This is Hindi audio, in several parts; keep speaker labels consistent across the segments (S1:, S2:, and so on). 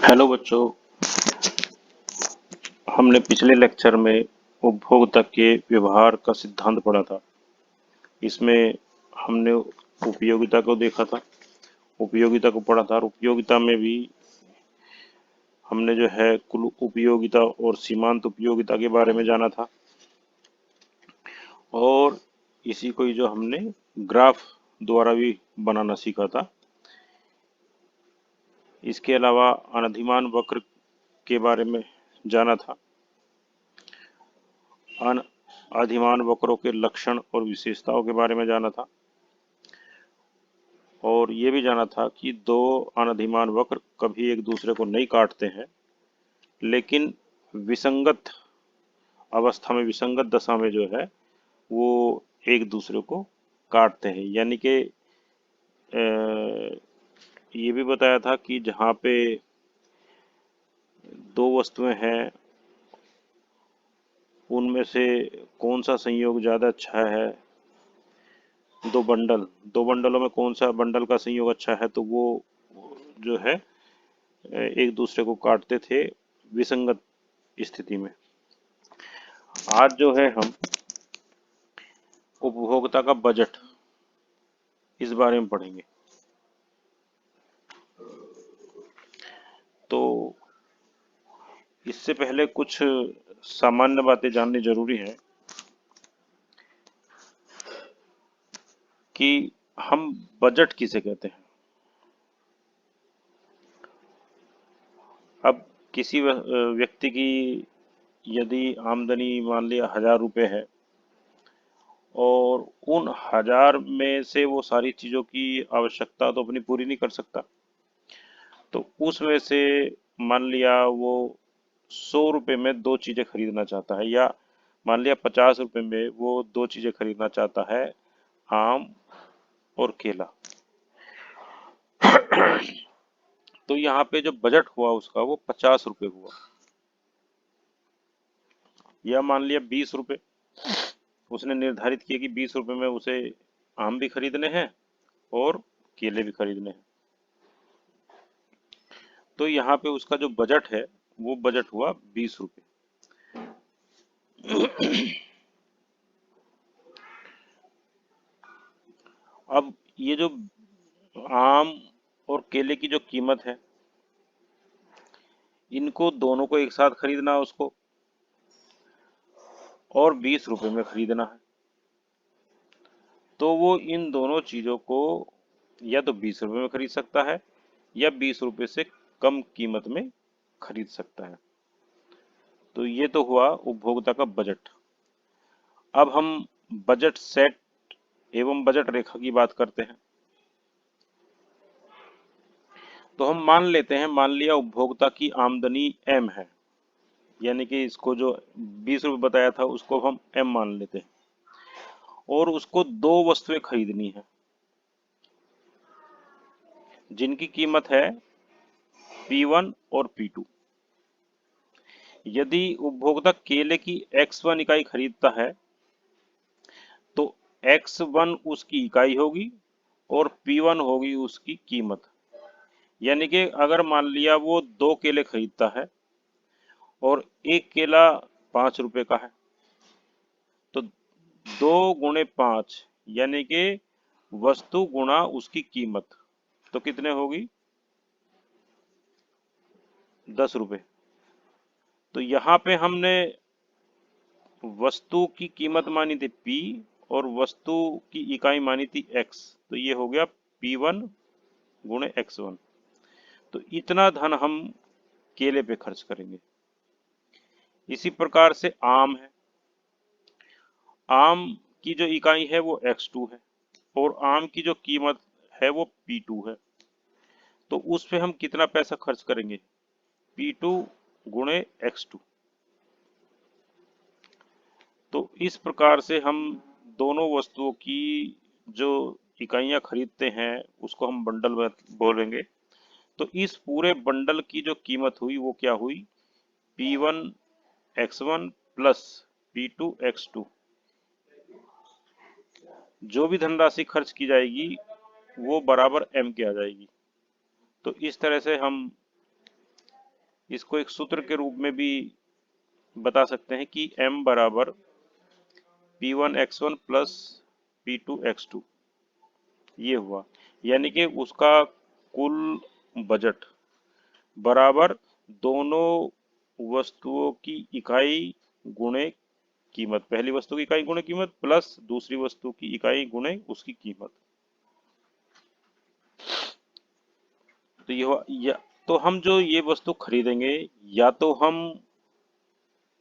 S1: हेलो बच्चों, हमने पिछले लेक्चर में उपभोक्ता के व्यवहार का सिद्धांत पढ़ा था। इसमें हमने उपयोगिता को देखा था, उपयोगिता को पढ़ा था और उपयोगिता में भी हमने जो है कुल उपयोगिता और सीमांत उपयोगिता के बारे में जाना था। और इसी को ही जो हमने ग्राफ द्वारा भी बनाना सीखा था। इसके अलावा अनधिमान वक्र के बारे में जाना था। अधिमान वक्रों के लक्षण और विशेषताओं के बारे में जाना था और ये भी जाना था कि दो अनधिमान वक्र कभी एक दूसरे को नहीं काटते हैं, लेकिन विसंगत अवस्था में, विसंगत दशा में जो है वो एक दूसरे को काटते हैं। यानी कि ये भी बताया था कि जहाँ पे दो वस्तुएं हैं उनमें से कौन सा संयोग ज़्यादा अच्छा है। दो बंडलों में कौन सा बंडल का संयोग अच्छा है, तो वो जो है एक दूसरे को काटते थे विसंगत स्थिति में। आज जो है हम उपभोक्ता का बजट, इस बारे में पढ़ेंगे। तो इससे पहले कुछ सामान्य बातें जाननी जरूरी है कि हम बजट किसे कहते हैं। अब किसी व्यक्ति की यदि आमदनी मान लिया 1000 रुपये है और उन 1000 में से वो सारी चीज़ों की आवश्यकता तो अपनी पूरी नहीं कर सकता, तो उसमें से मान लिया वो 100 रुपये में दो चीज़ें खरीदना चाहता है, या मान लिया 50 रुपये में वो दो चीज़ें खरीदना चाहता है, आम और केला। तो यहाँ पे जो बजट हुआ उसका वो 50 रुपये हुआ। या मान लिया 20 रुपये, उसने निर्धारित किया कि 20 रुपये में उसे आम भी खरीदने हैं और केले भी खरीदने हैं। तो यहाँ पे उसका जो बजट है वो बजट हुआ 20 रुपये। अब ये जो आम और केले की जो कीमत है, इनको दोनों को एक साथ खरीदना है उसको, और 20 रुपये में खरीदना है। तो वो इन दोनों चीज़ों को या तो 20 रुपये में खरीद सकता है या 20 रुपये से कम कीमत में खरीद सकता है। तो ये तो हुआ उपभोक्ता का बजट। अब हम बजट सेट एवं बजट रेखा की बात करते हैं। तो हम मान लेते हैं, मान लिया उपभोक्ता की आमदनी m है, यानी कि इसको जो 20 रुपये बताया था उसको हम m मान लेते हैं, और उसको दो वस्तुएं खरीदनी है जिनकी कीमत है P1 और P2। यदि उपभोक्ता केले की x1 इकाई खरीदता है तो x1 उसकी इकाई होगी और P1 होगी उसकी कीमत। यानी कि अगर मान लिया वो दो केले खरीदता है और एक केला 5 रुपये का है, तो 2 × 5 यानी कि वस्तु गुणा उसकी कीमत, तो कितने होगी 10 रुपये। तो यहाँ पे हमने वस्तु की कीमत मानी थी P और वस्तु की इकाई मानी थी X, तो ये हो गया P1 × X1। तो इतना धन हम केले पे खर्च करेंगे। इसी प्रकार से आम है, आम की जो इकाई है वो X2 है और आम की जो कीमत है वो P2 है। तो उस पे हम कितना पैसा खर्च करेंगे, P2 × X2। तो इस प्रकार से हम दोनों वस्तुओं की जो इकाइयां खरीदते हैं उसको हम बंडल में बोलेंगे। तो इस पूरे बंडल की जो कीमत हुई वो क्या हुई, P1 X1 plus P2 X2। जो भी धनराशि खर्च की जाएगी वो बराबर M के आ जाएगी। तो इस तरह से हम इसको एक सूत्र के रूप में भी बता सकते हैं कि m बराबर P1 x1 plus P2 x2 ये हुआ, यानी कि उसका कुल बजट बराबर दोनों वस्तुओं की इकाई गुणे कीमत, पहली वस्तु की इकाई गुणे कीमत प्लस दूसरी वस्तु की इकाई गुणे उसकी कीमत। तो ये हुआ या तो हम जो ये वस्तु खरीदेंगे या तो हम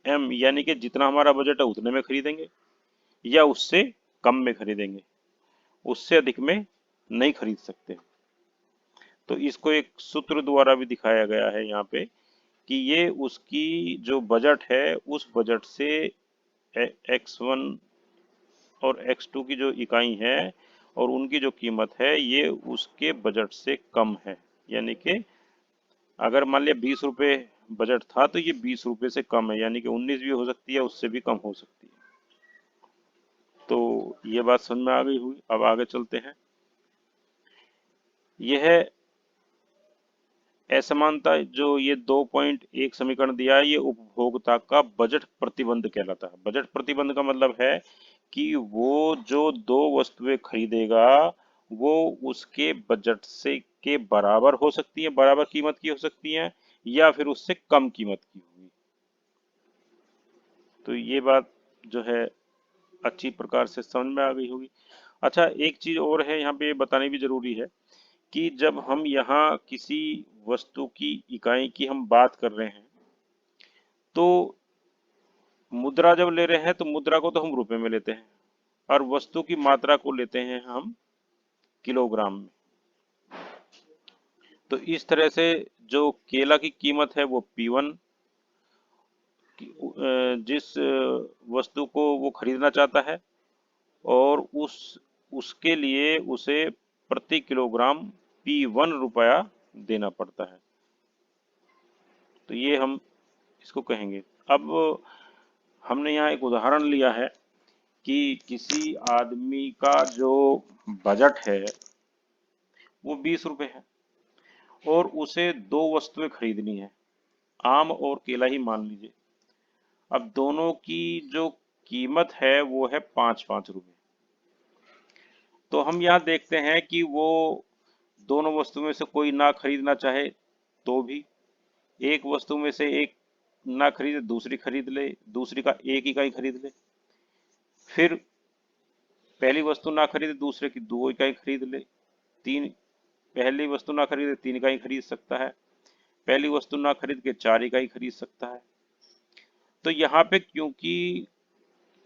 S1: एम यानी कि जितना हमारा बजट है उतने में खरीदेंगे या उससे कम में खरीदेंगे, उससे अधिक में नहीं खरीद सकते। तो इसको एक सूत्र द्वारा भी दिखाया गया है यहाँ पे कि ये उसकी जो बजट है उस बजट से x1 और x2 की जो इकाई है और उनकी जो कीमत है ये उसके बजट से कम है, यानी कि अगर मान लिया 20 रुपये बजट था तो ये 20 रुपये से कम है, यानी कि 19 भी हो सकती है, उससे भी कम हो सकती है। तो ये बात समझ में आ गई हुई। अब आगे चलते हैं। यह असमानता जो ये 2.1 समीकरण दिया है ये उपभोक्ता का बजट प्रतिबंध कहलाता है। बजट प्रतिबंध का मतलब है कि वो जो दो वस्तुएं खरीदेगा वो उसके बजट से के बराबर हो सकती है, बराबर कीमत की हो सकती हैं या फिर उससे कम कीमत की होगी। तो ये बात जो है अच्छी प्रकार से समझ में आ गई होगी। अच्छा, एक चीज और है यहाँ पे बतानी भी जरूरी है कि जब हम यहाँ किसी वस्तु की इकाई की हम बात कर रहे हैं तो मुद्रा जब ले रहे हैं तो मुद्रा को तो हम रुपए में लेते हैं और वस्तु की मात्रा को लेते हैं हम किलोग्राम में। तो इस तरह से जो केला की कीमत है वो P1 जिस वस्तु को वो खरीदना चाहता है और उसके लिए उसे प्रति किलोग्राम P1 रुपया देना पड़ता है। तो ये हम इसको कहेंगे। अब हमने यहाँ एक उदाहरण लिया है कि किसी आदमी का जो बजट है वो 20 रुपये है और उसे दो वस्तुएं खरीदनी है, आम और केला ही मान लीजिए। अब दोनों की जो कीमत है वो है 5-5 रुपये। तो हम यहाँ देखते हैं कि वो दोनों वस्तु में से कोई ना खरीदना चाहे तो भी एक वस्तु में से एक ना खरीदे दूसरी खरीद ले, दूसरी का एक इकाई खरीद ले, फिर पहली वस्तु ना खरीदे दूसरे की दो इकाई खरीद ले, तीन पहली वस्तु ना खरीदे 3 इकाई खरीद सकता है, पहली वस्तु ना खरीद के 4 इकाई खरीद सकता है। तो यहाँ पे क्योंकि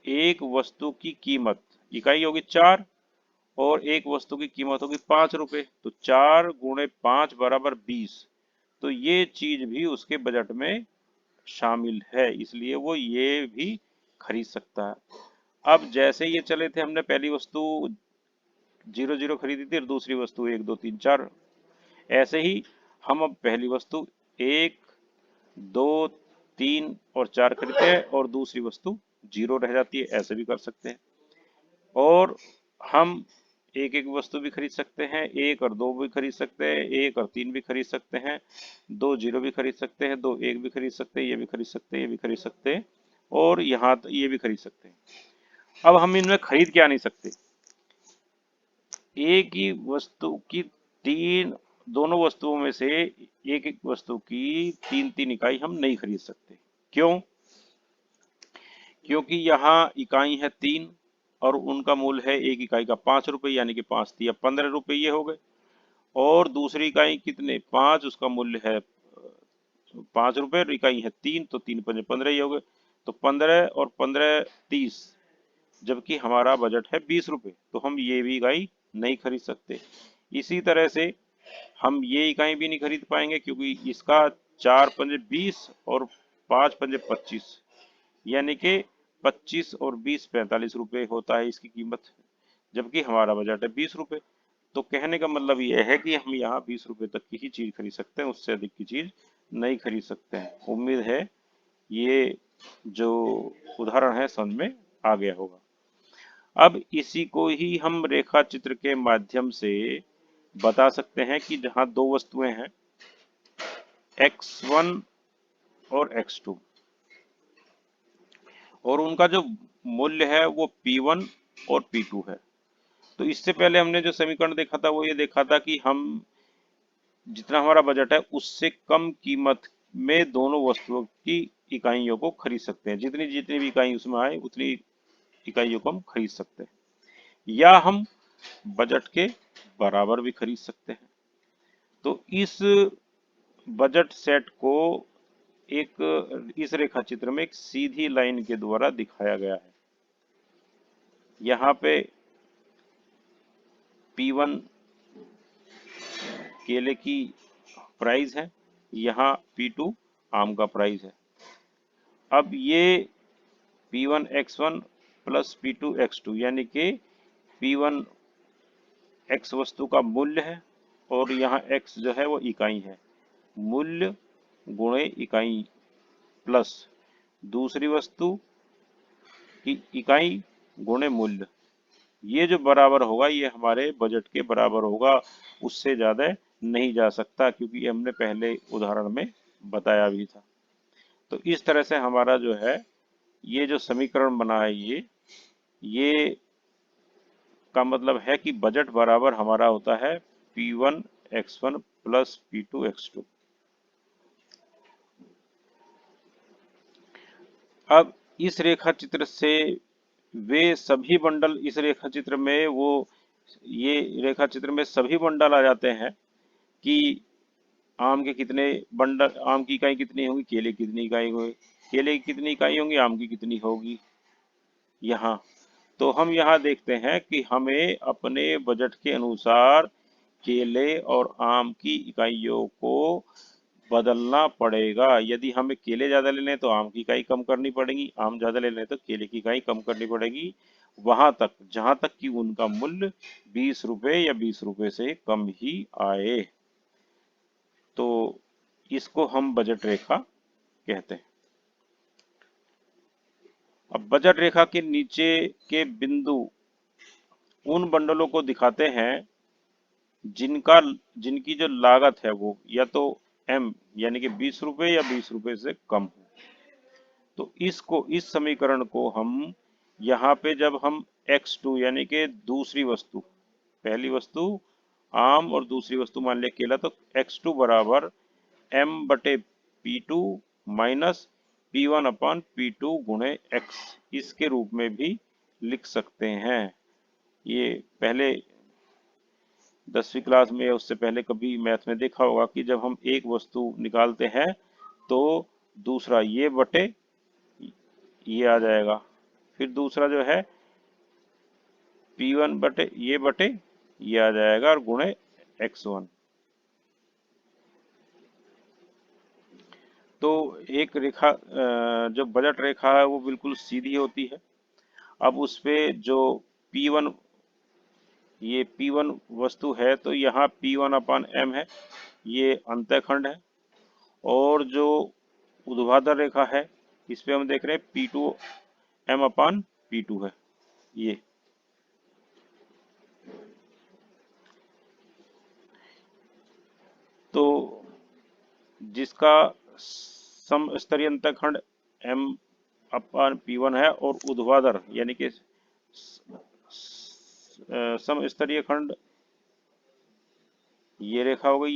S1: एक वस्तु की कीमत इकाई होगी 4 और एक वस्तु की कीमत होगी 5 रुपये, तो 4 × 5 बराबर 20। तो ये चीज भी उसके बजट में शामिल है, इसलिए वो ये भी खरीद सकता है। अब जैसे ये चले थे, हमने पहली वस्तु 0-0 खरीदी थी और दूसरी वस्तु 1-2-3-4, ऐसे ही हम अब पहली वस्तु 1-2-3 और 4 खरीदते हैं और दूसरी वस्तु 0 रह जाती है, ऐसे भी कर सकते हैं। और हम एक एक वस्तु भी खरीद सकते हैं, 1 और 2 भी खरीद सकते हैं, 1 और 3 भी खरीद सकते हैं, 2 0 भी खरीद सकते हैं, 2 1 भी खरीद सकते हैं, ये भी खरीद सकते हैं, ये भी खरीद सकते हैं और यहाँ ये भी खरीद सकते हैं। अब हम इनमें खरीद क्या नहीं सकते, एक ही वस्तु की तीन दोनों वस्तुओं में से एक एक वस्तु की 3-3 इकाई हम नहीं खरीद सकते। क्यों? क्योंकि यहाँ इकाई है 3 और उनका मूल्य है एक इकाई का 5 रुपये, यानी कि 5×3 = 15 रुपये ये हो गए। और दूसरी इकाई कितने 5, उसका मूल्य है 5 रुपये, इकाई है 3 तो 3×5 = 15 ही हो गए। तो 15 और 15 30, जबकि हमारा बजट है 20 रुपये, तो हम ये भी इकाई नहीं खरीद सकते। इसी तरह से हम ये इकाई भी नहीं खरीद पाएंगे क्योंकि इसका 4×5 = 20 और 5×5 = 25, यानी कि 25 और 20 45 रुपये होता है इसकी कीमत, जबकि हमारा बजट है 20 रुपये। तो कहने का मतलब यह है कि हम यहाँ 20 रुपये तक की ही चीज खरीद सकते हैं, उससे अधिक की चीज नहीं खरीद सकते हैं। उम्मीद है ये जो उदाहरण है समझ में आ गया होगा। अब इसी को ही हम रेखा चित्र के माध्यम से बता सकते हैं कि जहाँ दो वस्तुएं हैं x1 और x2, और उनका जो मूल्य है वो P1 और P2 है। तो इससे पहले हमने जो समीकरण देखा था वो ये देखा था कि हम जितना हमारा बजट है उससे कम कीमत में दोनों वस्तुओं की इकाइयों को खरीद सकते हैं। जितनी जितनी भी इकाई उसमें आए उतनी इकाइयों को हम खरीद सकते हैं, या हम बजट के बराबर भी खरीद सकते हैं। तो इस बजट सेट को एक इस रेखा चित्र में एक सीधी लाइन के द्वारा दिखाया गया है। यहाँ पे P1 केले की प्राइस है, यहाँ P2 आम का प्राइस है। अब ये P1 x1 plus P2 x2 यानी कि P1 x वस्तु का मूल्य है और यहाँ x जो है वो इकाई है। मूल्य गुणे इकाई प्लस दूसरी वस्तु की इकाई गुणे मूल्य, ये जो बराबर होगा ये हमारे बजट के बराबर होगा, उससे ज्यादा नहीं जा सकता, क्योंकि ये हमने पहले उदाहरण में बताया भी था। तो इस तरह से हमारा जो है ये जो समीकरण बना है ये का मतलब है कि बजट बराबर हमारा होता है P1 x1 plus P2 x2। अब इस रेखा चित्र से वे सभी बंडल इस रेखा चित्र में ये रेखा चित्र में सभी बंडल आ जाते हैं कि आम के कितने बंडल, आम की इकाई कितनी होगी, केले की कितनी इकाई होगी, केले की कितनी इकाई होंगी, आम की कितनी होगी। यहाँ तो हम यहाँ देखते हैं कि हमें अपने बजट के अनुसार केले और आम की इकाइयों को बदलना पड़ेगा। यदि हमें केले ज्यादा लेने हैं तो आम की इकाई कम करनी पड़ेगी, आम ज्यादा लेने हैं तो केले की इकाई कम करनी पड़ेगी, वहां तक जहां तक कि उनका मूल्य 20 रुपए या 20 रुपए से कम ही आए। तो इसको हम बजट रेखा कहते हैं। अब बजट रेखा के नीचे के बिंदु उन बंडलों को दिखाते हैं जिनका जिनकी जो लागत है वो या तो M यानी कि 20 रुपए या 20 रुपए से कम हो। तो इस समीकरण को हम यहाँ पे जब हम x2 यानी कि दूसरी वस्तु, पहली वस्तु आम और दूसरी वस्तु मान लिया केला, तो x2 बराबर M/P2 माइनस P1 अपान P2 गुणे x, इसके रूप में भी लिख सकते हैं। ये पहले 10वीं क्लास में या उससे पहले कभी मैथ में देखा होगा कि जब हम एक वस्तु निकालते हैं तो दूसरा ये बटे ये आ जाएगा, फिर दूसरा जो है P1 बटे ये आ जाएगा और गुणे x1। तो एक रेखा जो बजट रेखा है वो बिल्कुल सीधी होती है। अब उस पे जो P1 ये P1 वस्तु है तो यहाँ P1 अपान M है, ये अंतःखंड है, और जो ऊर्ध्वाधर रेखा है इस पे हम देख रहे हैं P2 M अपान P2 है ये। तो जिसका समस्तरीय अंतःखंड M अपान P1 है और ऊर्ध्वाधर यानी कि समस्तरीय खंड ये रेखा हो गई,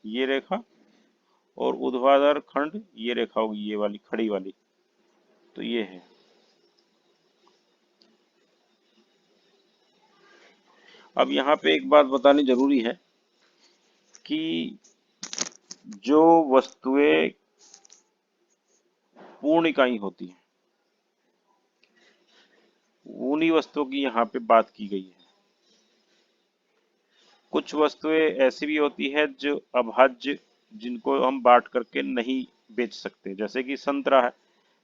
S1: ये रेखा, और ऊर्ध्वाधर खंड ये रेखा होगी, ये वाली खड़ी वाली, तो ये है। अब यहाँ पे एक बात बतानी जरूरी है कि जो वस्तुएं पूर्ण इकाई होती हैं उन्हीं वस्तुओं की यहाँ पे बात की गई है। कुछ वस्तुएं ऐसी भी होती है जो अभाज्य, जिनको हम बांट करके नहीं बेच सकते, जैसे कि संतरा है,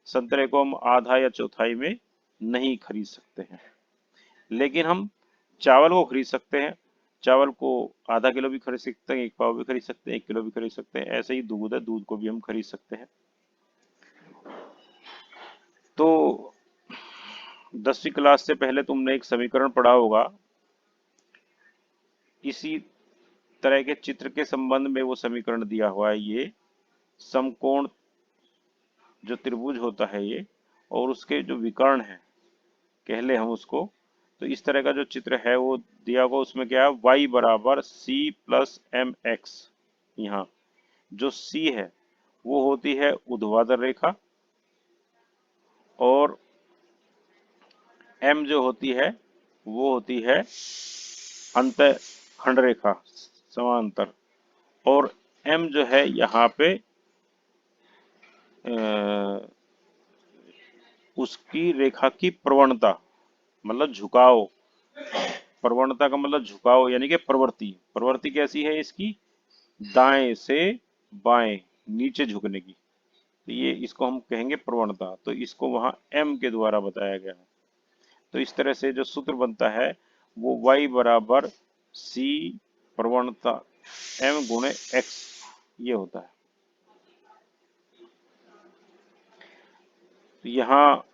S1: संतरे को हम आधा या चौथाई में नहीं खरीद सकते हैं, लेकिन हम चावल को खरीद सकते हैं। चावल को आधा किलो भी खरीद सकते हैं, एक पाव भी खरीद सकते हैं, 1 किलो भी खरीद सकते हैं। ऐसे ही दूध है, दूध को भी हम खरीद सकते हैं। तो 10वीं क्लास से पहले तुमने एक समीकरण पढ़ा होगा, इसी तरह के चित्र के संबंध में वो समीकरण दिया हुआ है, ये समकोण जो त्रिभुज होता है ये, और उसके जो विकर्ण है कह ले हम उसको, तो इस तरह का जो चित्र है वो दिया हुआ, उसमें क्या है, y बराबर c प्लस एम एक्स। यहाँ जो c है वो होती है ऊर्ध्वाधर रेखा, और m जो होती है वो होती है अंत खंड रेखा समांतर, और m जो है यहाँ पे उसकी रेखा की प्रवणता, मतलब झुकाव। प्रवणता का मतलब झुकाव, यानी कि प्रवृत्ति। प्रवृत्ति कैसी है इसकी, दाएं से बाएं नीचे झुकने की। तो ये इसको हम कहेंगे प्रवणता, तो इसको वहां m के द्वारा बताया गया है। तो इस तरह से जो सूत्र बनता है वो y बराबर c प्रवणता m गुणे x, ये होता है। तो यहाँ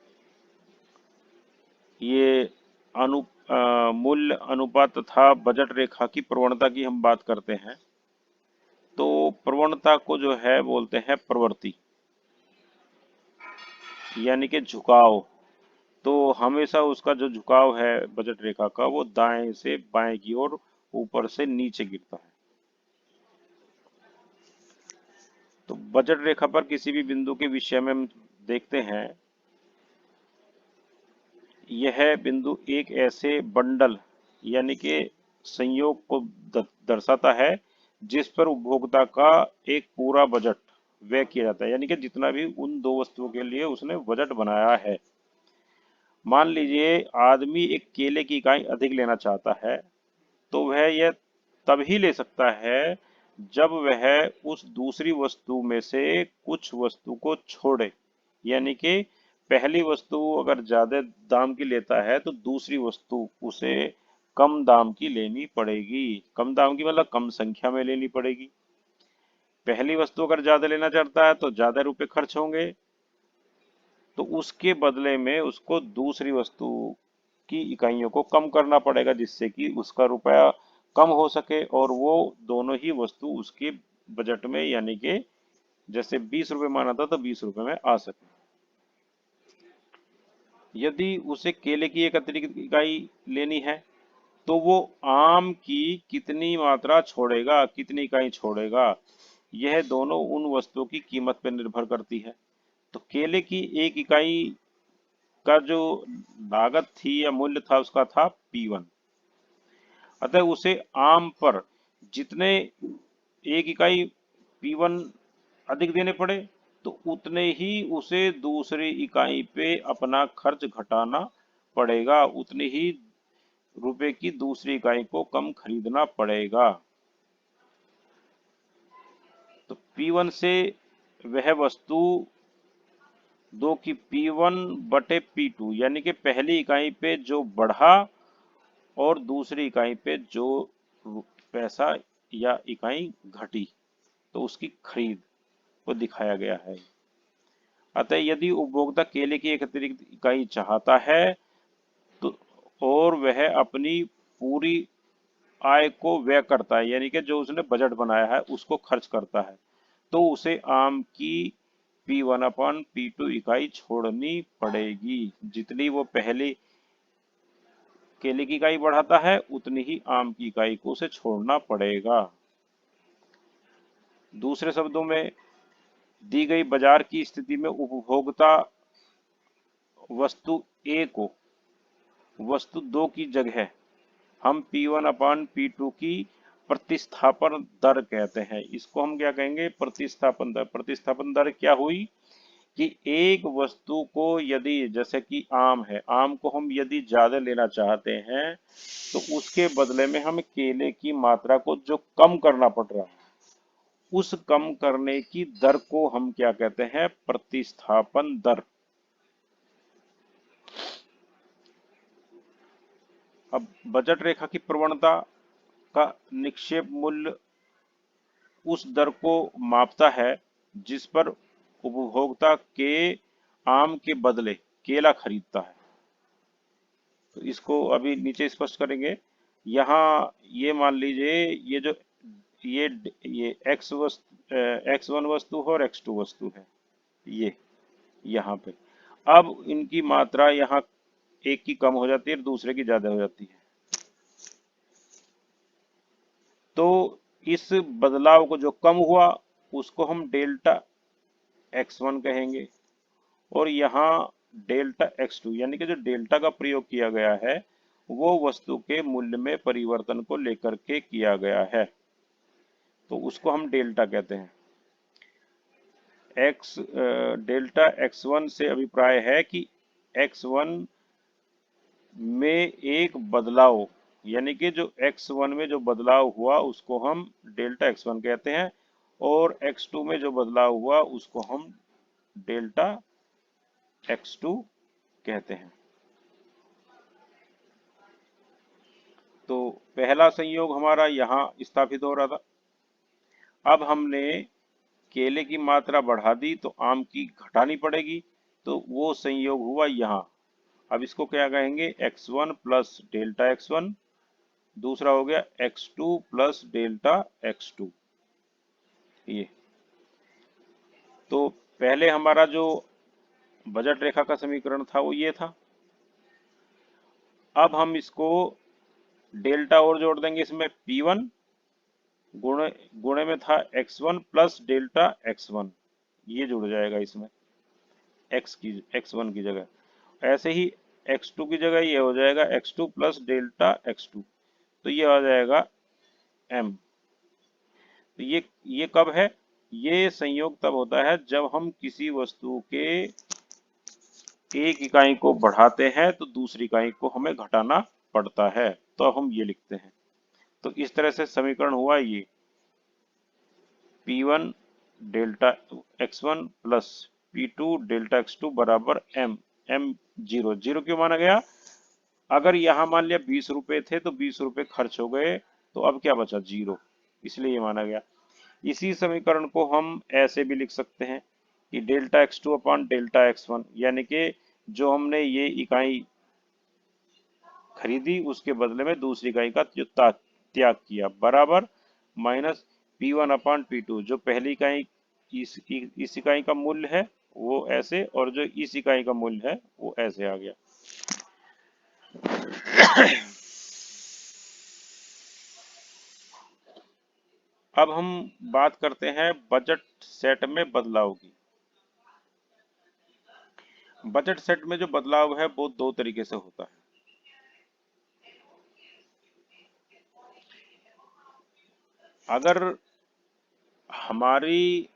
S1: ये मूल्य अनुपात तथा बजट रेखा की प्रवणता की हम बात करते हैं, तो प्रवणता को जो है बोलते हैं प्रवृत्ति, यानी कि झुकाव। तो हमेशा उसका जो झुकाव है बजट रेखा का वो दाएं से बाएं की ओर, ऊपर से नीचे गिरता है। तो बजट रेखा पर किसी भी बिंदु के विषय में हम देखते हैं, यह बिंदु एक ऐसे बंडल यानी कि संयोग को दर्शाता है जिस पर उपभोक्ता का एक पूरा बजट व्यय किया जाता है, यानी कि जितना भी उन दो वस्तुओं के लिए उसने बजट बनाया है। मान लीजिए आदमी एक केले की इकाई अधिक लेना चाहता है, तो वह यह तभी ले सकता है जब वह उस दूसरी वस्तु में से कुछ वस्तु को छोड़े, यानी कि पहली वस्तु अगर ज्यादा दाम की लेता है तो दूसरी वस्तु उसे कम दाम की लेनी पड़ेगी। कम दाम की मतलब कम संख्या में लेनी पड़ेगी। पहली वस्तु अगर ज्यादा लेना चाहता है तो ज्यादा रुपए खर्च होंगे, तो उसके बदले में उसको दूसरी वस्तु की इकाइयों को कम करना पड़ेगा, जिससे कि उसका रुपया कम हो सके और वो दोनों ही वस्तु उसके बजट में, यानी कि जैसे 20 रुपए माना था तो 20 रुपए में आ सके। यदि उसे केले की एक अतिरिक्त इकाई लेनी है तो वो आम की कितनी मात्रा छोड़ेगा, कितनी इकाई छोड़ेगा, यह दोनों उन वस्तुओं की कीमत पर निर्भर करती है। तो केले की एक इकाई का जो लागत थी या मूल्य था उसका था P1। अतः उसे आम पर जितने एक इकाई P1 अधिक देने पड़े, तो उतने ही उसे दूसरी इकाई पे अपना खर्च घटाना पड़ेगा, उतनी ही रुपए की दूसरी इकाई को कम खरीदना पड़ेगा। तो P1 से वह वस्तु दो की P1 बटे P2, यानी कि पहली इकाई पे जो बढ़ा और दूसरी इकाई पे जो पैसा या इकाई घटी, तो उसकी खरीद को दिखाया गया है। अतः यदि उपभोक्ता केले की एक अतिरिक्त इकाई चाहता है तो और वह अपनी पूरी आय को व्यय करता है, यानी कि जो उसने बजट बनाया है उसको खर्च करता है, तो उसे आम की P1/P2 इकाई छोड़नी पड़ेगी। जितनी वो पहले केले की इकाई बढ़ाता है उतनी ही आम की इकाई को उसे छोड़ना पड़ेगा। दूसरे शब्दों में, दी गई बाजार की स्थिति में उपभोक्ता वस्तु ए को वस्तु 2 की जगह हम P1/P2 की प्रतिस्थापन दर कहते हैं। इसको हम क्या कहेंगे, प्रतिस्थापन दर। प्रतिस्थापन दर क्या हुई कि एक वस्तु को यदि, जैसे कि आम है, आम को हम यदि ज्यादा लेना चाहते हैं तो उसके बदले में हमें केले की मात्रा को जो कम करना पड़ रहा है, उस कम करने की दर को हम क्या कहते हैं, प्रतिस्थापन दर। अब बजट रेखा की प्रवणता का निक्षेप मूल्य उस दर को मापता है जिस पर उपभोक्ता के आम के बदले केला खरीदता है। तो इसको अभी नीचे स्पष्ट करेंगे। यहाँ ये मान लीजिए ये जो ये X1 वस्तु है और X2 वस्तु है, ये यहाँ पे। अब इनकी मात्रा यहाँ एक की कम हो जाती है, दूसरे की ज्यादा हो जाती है। तो इस बदलाव को जो कम हुआ उसको हम डेल्टा x1 कहेंगे, और यहाँ डेल्टा x2 यानी कि जो डेल्टा का प्रयोग किया गया है वो वस्तु के मूल्य में परिवर्तन को लेकर के किया गया है, तो उसको हम डेल्टा कहते हैं। डेल्टा x1 से अभिप्राय है कि x1 में एक बदलाव, यानी कि जो x1 में जो बदलाव हुआ उसको हम डेल्टा x1 कहते हैं, और x2 में जो बदलाव हुआ उसको हम डेल्टा x2 कहते हैं। तो पहला संयोग हमारा यहाँ स्थापित हो रहा था। अब हमने केले की मात्रा बढ़ा दी तो आम की घटानी पड़ेगी, तो वो संयोग हुआ यहाँ। अब इसको क्या कहेंगे, x1 प्लस डेल्टा x1, दूसरा हो गया x2 प्लस डेल्टा x2। ये तो पहले हमारा जो बजट रेखा का समीकरण था वो ये था। अब हम इसको डेल्टा और जोड़ देंगे, इसमें P1 गुणे गुणे में था x1 प्लस डेल्टा x1, ये जुड़ जाएगा इसमें x1 की जगह। ऐसे ही x2 की जगह ये हो जाएगा x2 प्लस डेल्टा x2, तो ये आ जाएगा m। तो ये कब है, ये संयोग तब होता है जब हम किसी वस्तु के एक इकाई को बढ़ाते हैं तो दूसरी इकाई को हमें घटाना पड़ता है, तो हम ये लिखते हैं। तो इस तरह से समीकरण हुआ ये P1 delta x1 plus P2 delta x2 बराबर m। m जीरो जीरो क्यों माना गया, अगर यहाँ मान लिया 20 रुपए थे तो 20 रुपए खर्च हो गए, तो अब क्या बचा, जीरो, इसलिए ये माना गया। इसी समीकरण को हम ऐसे भी लिख सकते हैं कि delta x2 upon delta x1, यानी कि जो हमने ये इकाई खरीदी उसके बदले में दूसरी इकाई का जो त्याग किया, बराबर माइनस P1 अपॉन P2, जो पहली इकाई इस इकाई का मूल्य है वो ऐसे, और जो इस इकाई का मूल्य है वो ऐसे आ गया। अब हम बात करते हैं बजट सेट में बदलाव की। बजट सेट में जो बदलाव है वो दो तरीके से होता है। अगर हमारी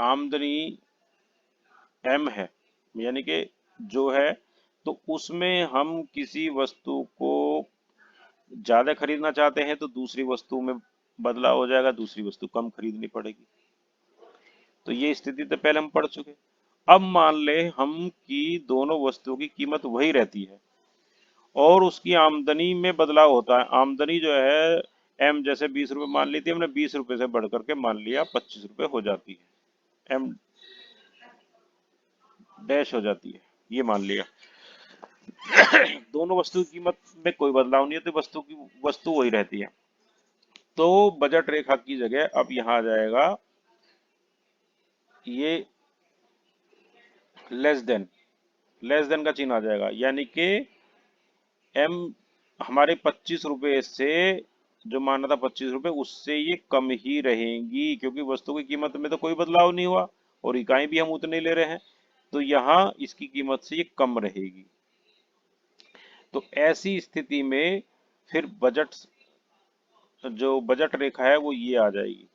S1: आमदनी m है, यानी कि जो है, तो उसमें हम किसी वस्तु को ज्यादा खरीदना चाहते हैं तो दूसरी वस्तु में बदलाव हो जाएगा, दूसरी वस्तु कम खरीदनी पड़ेगी। तो ये स्थिति तो पहले हम पढ़ चुके। अब मान ले हम कि दोनों वस्तुओं की कीमत वही रहती है और उसकी आमदनी में बदलाव होता है। आमदनी जो है m जैसे 20 रुपए मान ली थी हमने, 20 रुपए से बढ़ करके मान लिया 25 रुपए हो जाती है, m डैश हो जाती है, ये मान लिया। दोनों वस्तु की कीमत में कोई बदलाव नहीं है, तो वस्तु वही रहती है। तो बजट रेखा की जगह अब यहाँ आ जाएगा ये लेस देन का चिन्ह आ जाएगा, यानी कि m हमारे 25 रुपए से जो माना था 25 रुपए उससे ये कम ही रहेंगी, क्योंकि वस्तु की कीमत में तो कोई बदलाव नहीं हुआ और इकाई भी हम उतने ले रहे हैं, तो यहाँ इसकी कीमत से ये कम रहेगी। तो ऐसी स्थिति में फिर जो बजट रेखा है वो ये आ जाएगी।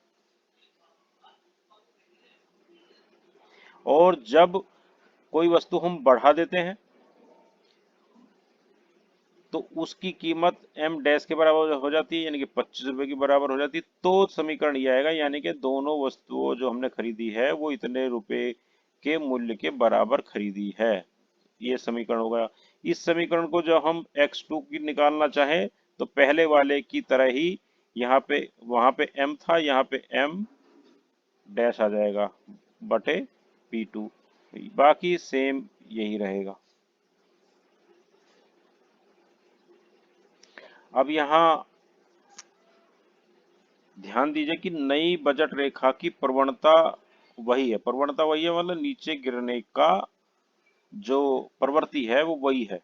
S1: और जब कोई वस्तु हम बढ़ा देते हैं तो उसकी कीमत m डैश के बराबर हो जाती है, यानी कि 25 रुपए के बराबर हो जाती है, तो समीकरण ये आएगा, यानी कि दोनों वस्तुओं जो हमने खरीदी है वो इतने रुपए के मूल्य के बराबर खरीदी है, ये समीकरण होगा। इस समीकरण को जब हम x2 की निकालना चाहें तो पहले वाले की तरह ही यहाँ पे वहां पे m था, यहाँ पे m डैश आ जाएगा बटे P2, बाकी सेम यही रहेगा। अब यहाँ ध्यान दीजिए कि नई बजट रेखा की प्रवणता वही है, प्रवणता वही है, मतलब नीचे गिरने का जो प्रवृत्ति है वो वही है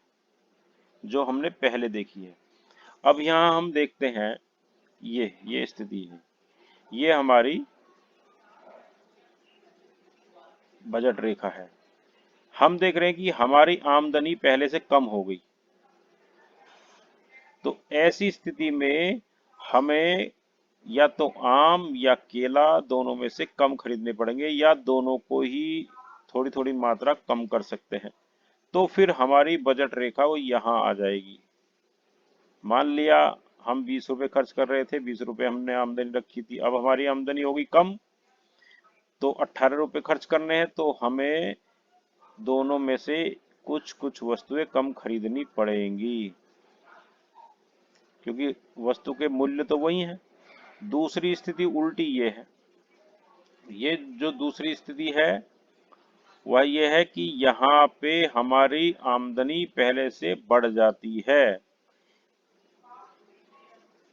S1: जो हमने पहले देखी है। अब यहाँ हम देखते हैं, ये स्थिति है, ये हमारी बजट रेखा है। हम देख रहे हैं कि हमारी आमदनी पहले से कम हो गई, तो ऐसी स्थिति में हमें या तो आम या केला दोनों में से कम खरीदने पड़ेंगे, या दोनों को ही थोड़ी थोड़ी मात्रा कम कर सकते हैं। तो फिर हमारी बजट रेखा वो यहाँ आ जाएगी। मान लिया हम 20 रुपए खर्च कर रहे थे, 20 रुपए हमने आमदनी रखी थी, अब हमारी आमदनी होगी कम, तो 18 रुपए खर्च करने हैं, तो हमें दोनों में से कुछ कुछ वस्तुएं कम खरीदनी पड़ेंगी, क्योंकि वस्तु के मूल्य तो वही हैं। दूसरी स्थिति उल्टी ये है, ये जो दूसरी स्थिति है वह ये है कि यहाँ पे हमारी आमदनी पहले से बढ़ जाती है,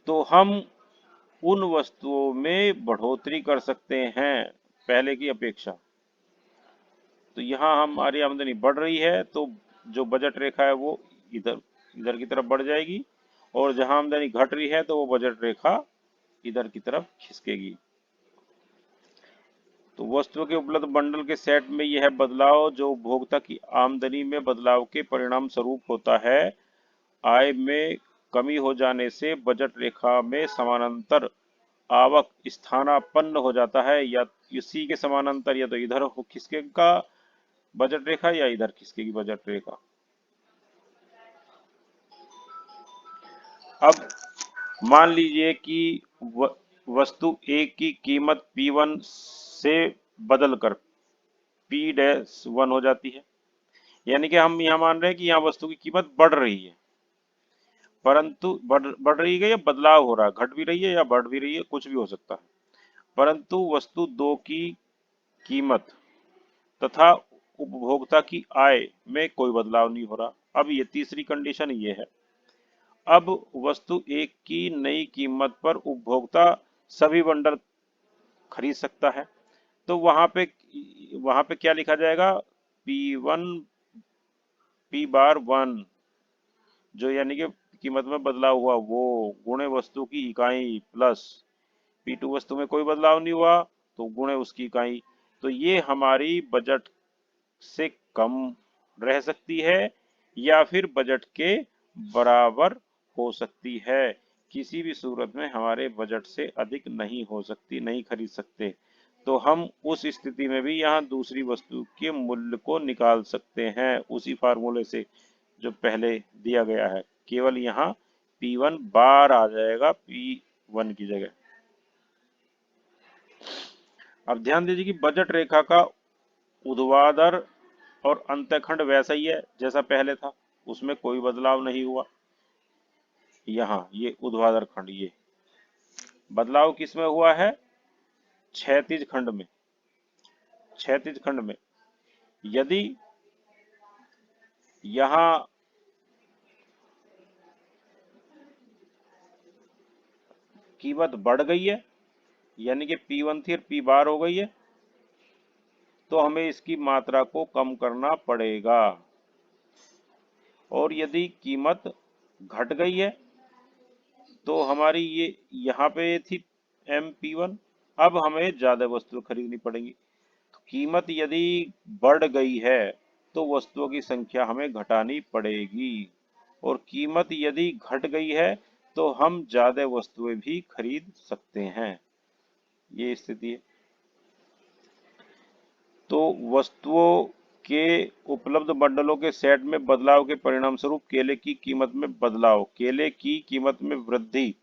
S1: तो हम उन वस्तुओं में बढ़ोतरी कर सकते हैं पहले की अपेक्षा। तो यहाँ हमारी आमदनी बढ़ रही है, तो जो बजट रेखा है वो इधर इधर की तरफ बढ़ जाएगी, और जहाँ आमदनी घट रही है तो वो बजट रेखा इधर की तरफ खिसकेगी। तो वस्तुओं के उपलब्ध बंडल के सेट में यह बदलाव जो उपभोक्ता की आमदनी में बदलाव के परिणाम स्वरूप होता है, आय में कमी हो जाने से बजट रेखा में समानांतर आवक स्थानापन्न हो जाता है, या इसी के समानांतर या तो इधर खिसकेगा बजट रेखा या इधर खिसकेगी बजट रेखा। अब मान लीजिए कि वस्तु ए की कीमत P1 से बदलकर P-1 हो जाती है, यानी कि हम यहाँ मान रहे हैं कि यहाँ वस्तु की कीमत बढ़ रही है, परंतु बढ़ रही है या बदलाव हो रहा है, घट भी रही है या बढ़ भी रही है, कुछ भी हो सकता है, परंतु वस्तु 2 की कीमत तथा उपभोक्ता की आय में कोई बदलाव नहीं हो रहा। अब ये तीसरी कंडीशन ये है, अब वस्तु एक की नई कीमत पर उपभोक्ता सभी बंडल खरीद सकता है, तो वहां पे क्या लिखा जाएगा, P1 P⁻1, जो यानी कि कीमत में बदलाव हुआ वो, गुणे वस्तु की इकाई प्लस P2 वस्तु में कोई बदलाव नहीं हुआ तो गुणे उसकी इकाई। तो ये हमारी बजट से कम रह सकती है या फिर बजट के बराबर हो सकती है, किसी भी सूरत में हमारे बजट से अधिक नहीं हो सकती, नहीं खरीद सकते। तो हम उस स्थिति में भी यहाँ दूसरी वस्तु के मूल्य को निकाल सकते हैं उसी फार्मूले से जो पहले दिया गया है, केवल यहाँ P1 बार आ जाएगा P1 की जगह। अब ध्यान दीजिए कि बजट रेखा का ऊर्ध्वाधर और अंतःखंड वैसा ही है जैसा पहले था, उसमें कोई बदलाव नहीं हुआ। यहाँ ये ऊर्ध्वाधर खंड, ये बदलाव किसमें हुआ है, क्षैतिज खंड में। क्षैतिज खंड में यदि यहाँ कीमत बढ़ गई है, यानी कि P1 थी और P⁻ हो गई है, तो हमें इसकी मात्रा को कम करना पड़ेगा। और यदि कीमत घट गई है तो हमारी ये यहाँ पे थी MP1, अब हमें ज्यादा वस्तुएं खरीदनी पड़ेंगी। तो कीमत यदि बढ़ गई है तो वस्तुओं की संख्या हमें घटानी पड़ेगी, और कीमत यदि घट गई है तो हम ज्यादा वस्तुएं भी खरीद सकते हैं। ये स्थिति है। तो वस्तुओं के उपलब्ध बंडलों के सेट में बदलाव के परिणाम स्वरूप केले की कीमत में बदलाव, केले की कीमत में वृद्धि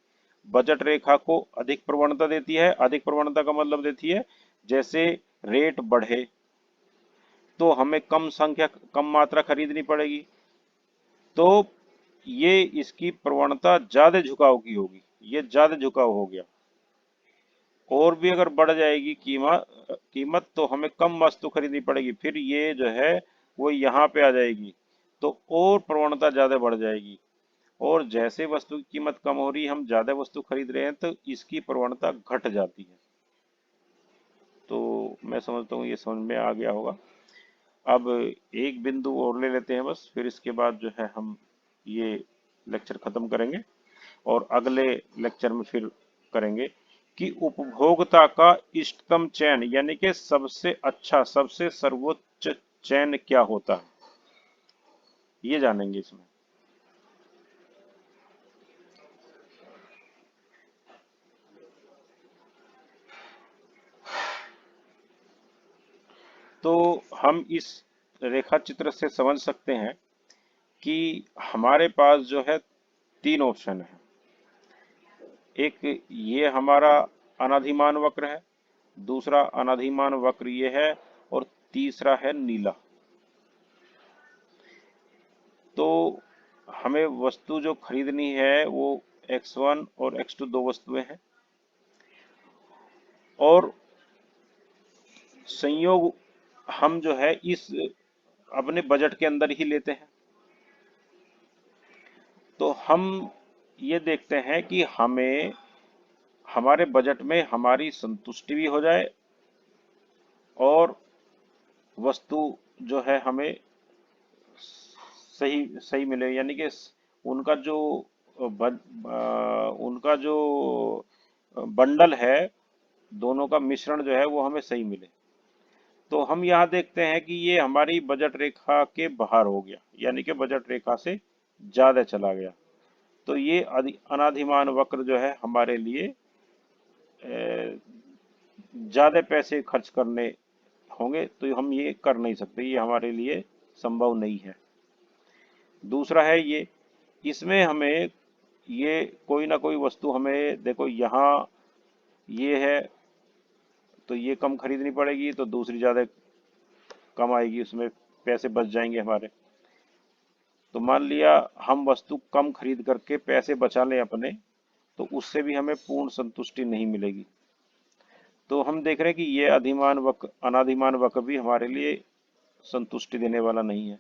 S1: बजट रेखा को अधिक प्रवणता देती है। अधिक प्रवणता का मतलब देती है जैसे रेट बढ़े तो हमें कम मात्रा खरीदनी पड़ेगी, तो ये इसकी प्रवणता ज्यादा झुकाव की होगी, ये ज्यादा झुकाव हो गया। और भी अगर बढ़ जाएगी कीमत तो हमें कम वस्तु खरीदनी पड़ेगी, फिर ये जो है वो यहाँ पे आ जाएगी, तो और प्रवणता ज्यादा बढ़ जाएगी। और जैसे वस्तु की कीमत कम हो रही है, हम ज्यादा वस्तु खरीद रहे हैं, तो इसकी प्रवणता घट जाती है। तो मैं समझता हूँ ये समझ में आ गया होगा। अब एक बिंदु और ले लेते हैं बस, फिर इसके बाद जो है हम ये लेक्चर खत्म करेंगे और अगले लेक्चर में फिर करेंगे कि उपभोक्ता का इष्टतम चयन यानी कि सबसे अच्छा, सबसे सर्वोच्च चयन क्या होता है, ये जानेंगे इसमें। तो हम इस रेखा चित्र से समझ सकते हैं कि हमारे पास जो है तीन ऑप्शन है। एक ये हमारा अनाधिमान वक्र है, दूसरा अनाधिमान वक्र ये है, और तीसरा है नीला। तो हमें वस्तु जो खरीदनी है वो x1 और x2 दो वस्तुएं हैं, और संयोग हम जो है इस अपने बजट के अंदर ही लेते हैं। तो हम ये देखते हैं कि हमें हमारे बजट में हमारी संतुष्टि भी हो जाए और वस्तु जो है हमें सही सही मिले, यानी कि उनका जो उनका जो बंडल है, दोनों का मिश्रण जो है वो हमें सही मिले। तो हम यहाँ देखते हैं कि ये हमारी बजट रेखा के बाहर हो गया, यानी कि बजट रेखा से ज्यादा चला गया। तो ये अनाधिमान वक्र जो है हमारे लिए ज्यादा पैसे खर्च करने होंगे, तो हम ये कर नहीं सकते, ये हमारे लिए संभव नहीं है। दूसरा है ये, इसमें हमें ये कोई ना कोई वस्तु हमें, देखो यहाँ ये है तो ये कम खरीदनी पड़ेगी, तो दूसरी ज्यादा कम आएगी, उसमें पैसे बच जाएंगे हमारे। तो मान लिया हम वस्तु कम खरीद करके पैसे बचा लें अपने, तो उससे भी हमें पूर्ण संतुष्टि नहीं मिलेगी। तो हम देख रहे हैं कि ये अधिमान वक्र, अनाधिमान वक्र भी हमारे लिए संतुष्टि देने वाला नहीं है।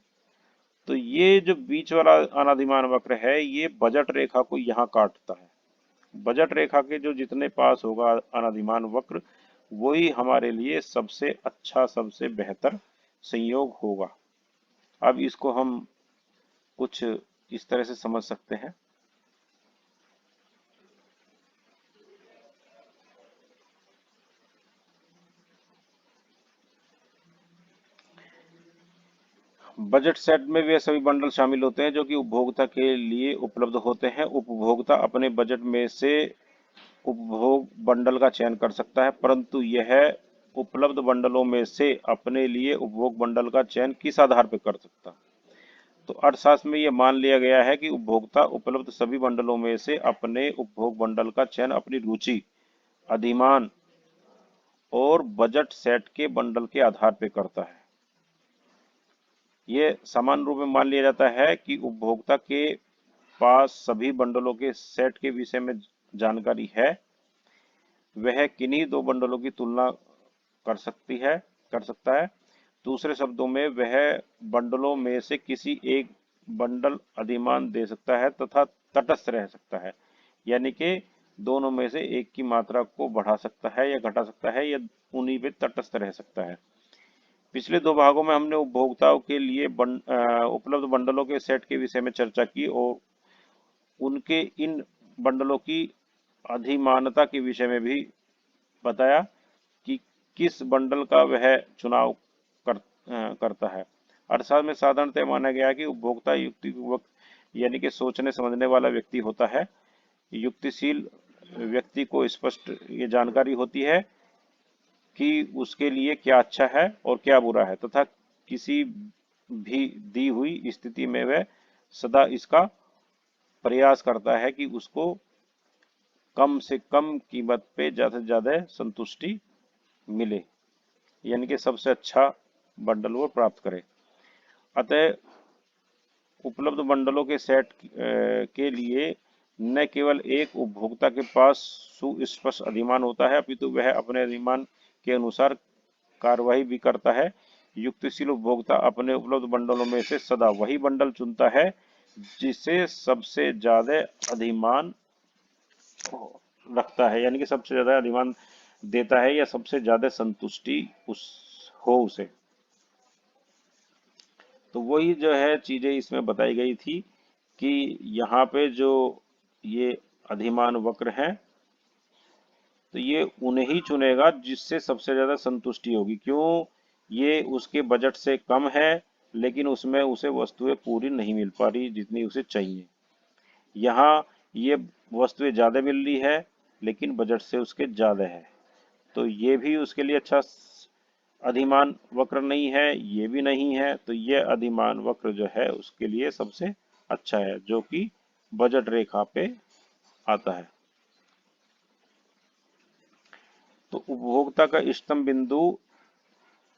S1: तो ये जो बीच वाला अनाधिमान वक्र है, ये बजट रेखा को यहाँ काटता है। बजट रेखा के जो जितने पास होगा अनाधिमान वक्र, वही हमारे लिए सबसे अच्छा, सबसे बेहतर संयोग होगा। अब इसको हम कुछ इस तरह से समझ सकते हैं। बजट सेट में वे सभी बंडल शामिल होते हैं जो कि उपभोक्ता के लिए उपलब्ध होते हैं। उपभोक्ता अपने बजट में से उपभोग बंडल का चयन कर सकता है, परंतु यह उपलब्ध बंडलों में से अपने लिए उपभोग बंडल का चयन किस आधार पर कर सकता है। तो अर्थशास्त्र में यह मान लिया गया है कि उपभोक्ता उपलब्ध सभी बंडलों में से अपने उपभोग बंडल का चयन अपनी रुचि, अधिमान और बजट सेट के बंडल के आधार पर करता है। ये सामान्य रूप में मान लिया जाता है कि उपभोक्ता के पास सभी बंडलों के सेट के विषय में जानकारी है, वह किन्हीं दो बंडलों की तुलना कर सकता है। दूसरे शब्दों में वह बंडलों में से किसी एक बंडल अधिमान दे सकता है तथा तटस्थ रह सकता है, यानी कि दोनों में से एक की मात्रा को बढ़ा सकता है या घटा सकता है, या उन्हीं पे तटस्थ रह सकता है। पिछले दो भागों में हमने उपभोक्ताओं के लिए उपलब्ध बंडलों के सेट के विषय में चर्चा की और उनके इन बंडलों की अधिमानता के विषय में भी बताया कि किस बंडल का वह चुनाव करता है। अर्थशास्त्र में साधारणतः माना गया है कि उपभोक्ता युक्तिपूर्वक यानी कि सोचने समझने वाला व्यक्ति होता है। युक्तिशील व्यक्ति को स्पष्ट ये जानकारी होती है कि उसके लिए क्या अच्छा है और क्या बुरा है, तथा किसी भी दी हुई स्थिति में वह सदा इसका प्रयास करता है कि उसको कम से कम कीमत पे ज्यादा से ज्यादा संतुष्टि मिले, यानी कि सबसे अच्छा बंडल वो प्राप्त करे। अतः उपलब्ध बंडलों के सेट के लिए न केवल एक उपभोक्ता के पास सुस्पष्ट अधिमान होता है, अपितु वह अपने अधिमान के अनुसार कार्रवाई भी करता है। युक्तिशील उपभोक्ता अपने उपलब्ध बंडलों में से सदा वही बंडल चुनता है जिसे सबसे ज्यादा अधिमान रखता है, यानी कि सबसे ज्यादा अधिमान देता है या सबसे ज्यादा संतुष्टि उस हो उसे। तो वही जो है चीजें इसमें बताई गई थी कि यहाँ पे जो ये अधिमान वक्र है, तो ये उन्हें ही चुनेगा जिससे सबसे ज्यादा संतुष्टि होगी। क्यों? ये उसके बजट से कम है, लेकिन उसमें उसे वस्तुएं पूरी नहीं मिल पा रही जितनी उसे चाहिए। यहाँ ये वस्तुएं ज्यादा मिल रही है, लेकिन बजट से उसके ज्यादा है, तो ये भी उसके लिए अच्छा अधिमान वक्र नहीं है, ये भी नहीं है, तो ये अधिमान वक्र जो है उसके लिए सबसे अच्छा है, जो कि बजट रेखा पे आता है। तो उपभोक्ता का इष्टतम बिंदु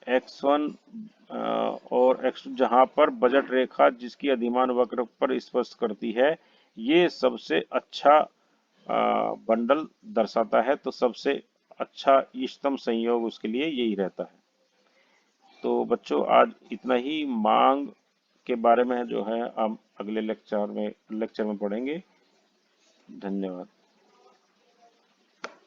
S1: x1 और x2 जहां पर बजट रेखा जिसकी अधिमान वक्र पर स्पर्श करती है, ये सबसे अच्छा बंडल दर्शाता है। तो सबसे अच्छा इष्टतम संयोग उसके लिए यही रहता है। तो बच्चों आज इतना ही मांग के बारे में जो है हम अगले लेक्चर में पढ़ेंगे। धन्यवाद।